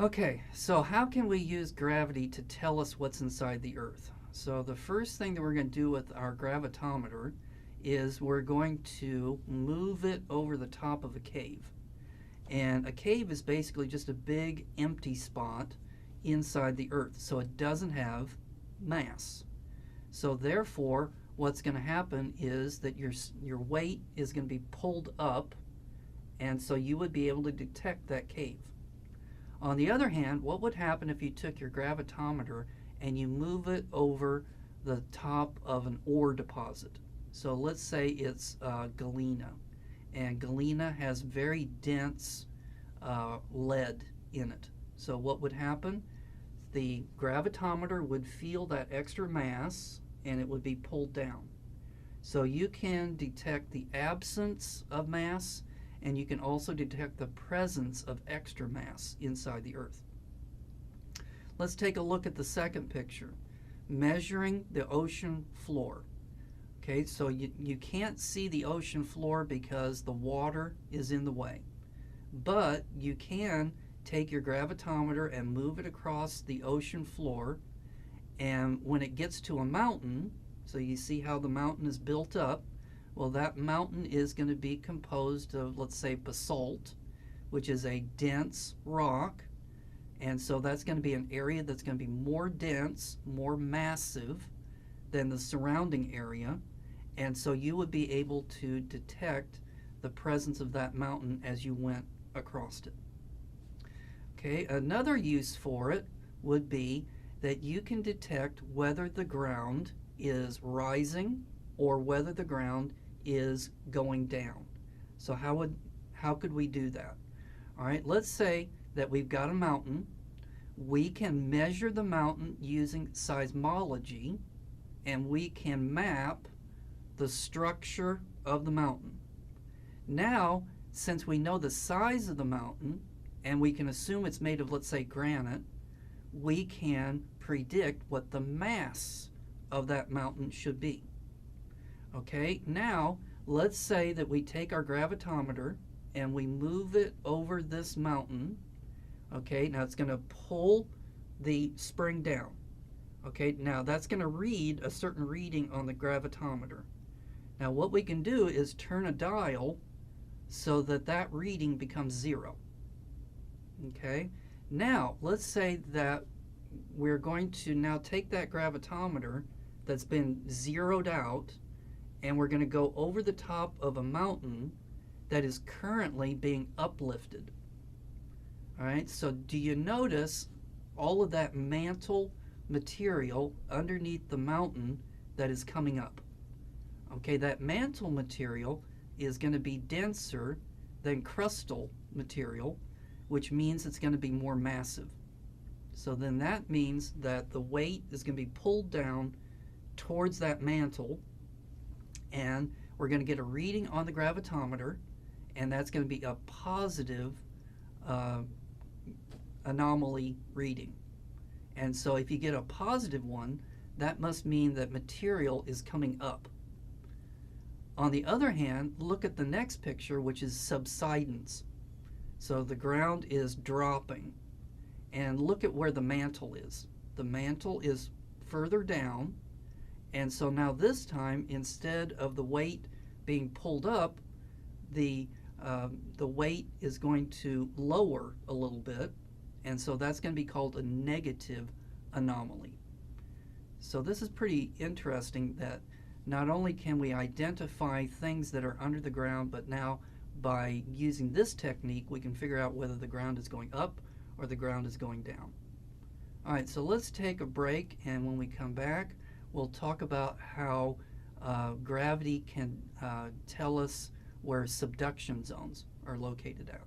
Okay, so how can we use gravity to tell us what's inside the Earth? So the first thing that we're going to do with our gravitometer is we're going to move it over the top of a cave. And a cave is basically just a big empty spot inside the Earth, so it doesn't have mass. So therefore, what's going to happen is that your weight is going to be pulled up, and so you would be able to detect that cave. On the other hand, what would happen if you took your gravitometer and you move it over the top of an ore deposit? So let's say it's galena, and galena has very dense lead in it. So what would happen? The gravitometer would feel that extra mass and it would be pulled down. So you can detect the absence of mass, and you can also detect the presence of extra mass inside the Earth. Let's take a look at the second picture, measuring the ocean floor. Okay, so you can't see the ocean floor because the water is in the way, but you can take your gravitometer and move it across the ocean floor, and when it gets to a mountain, so you see how the mountain is built up, well, that mountain is going to be composed of, let's say, basalt, which is a dense rock. And so that's going to be an area that's going to be more dense, more massive than the surrounding area. And so you would be able to detect the presence of that mountain as you went across it. Okay, another use for it would be that you can detect whether the ground is rising or whether the ground is going down. So how could we do that? All right, let's say that we've got a mountain. We can measure the mountain using seismology, and we can map the structure of the mountain. Now, since we know the size of the mountain and we can assume it's made of, let's say, granite, we can predict what the mass of that mountain should be. Okay, now let's say that we take our gravitometer and we move it over this mountain. Okay, now it's going to pull the spring down. Okay, now that's going to read a certain reading on the gravitometer. Now what we can do is turn a dial so that that reading becomes 0. Okay, now let's say that we're going to now take that gravitometer that's been zeroed out, and we're going to go over the top of a mountain that is currently being uplifted. All right, so do you notice all of that mantle material underneath the mountain that is coming up? Okay, that mantle material is going to be denser than crustal material, which means it's going to be more massive. So then that means that the weight is going to be pulled down towards that mantle, and we're going to get a reading on the gravitometer, and that's going to be a positive anomaly reading. And so if you get a positive one, that must mean that material is coming up. On the other hand, look at the next picture, which is subsidence. So the ground is dropping, and look at where the mantle is. The mantle is further down, and so now this time, instead of the weight being pulled up, the weight is going to lower a little bit, and so that's going to be called a negative anomaly. So this is pretty interesting that not only can we identify things that are under the ground, but now by using this technique, we can figure out whether the ground is going up or the ground is going down. All right, so let's take a break, and when we come back, we'll talk about how gravity can tell us where subduction zones are located at.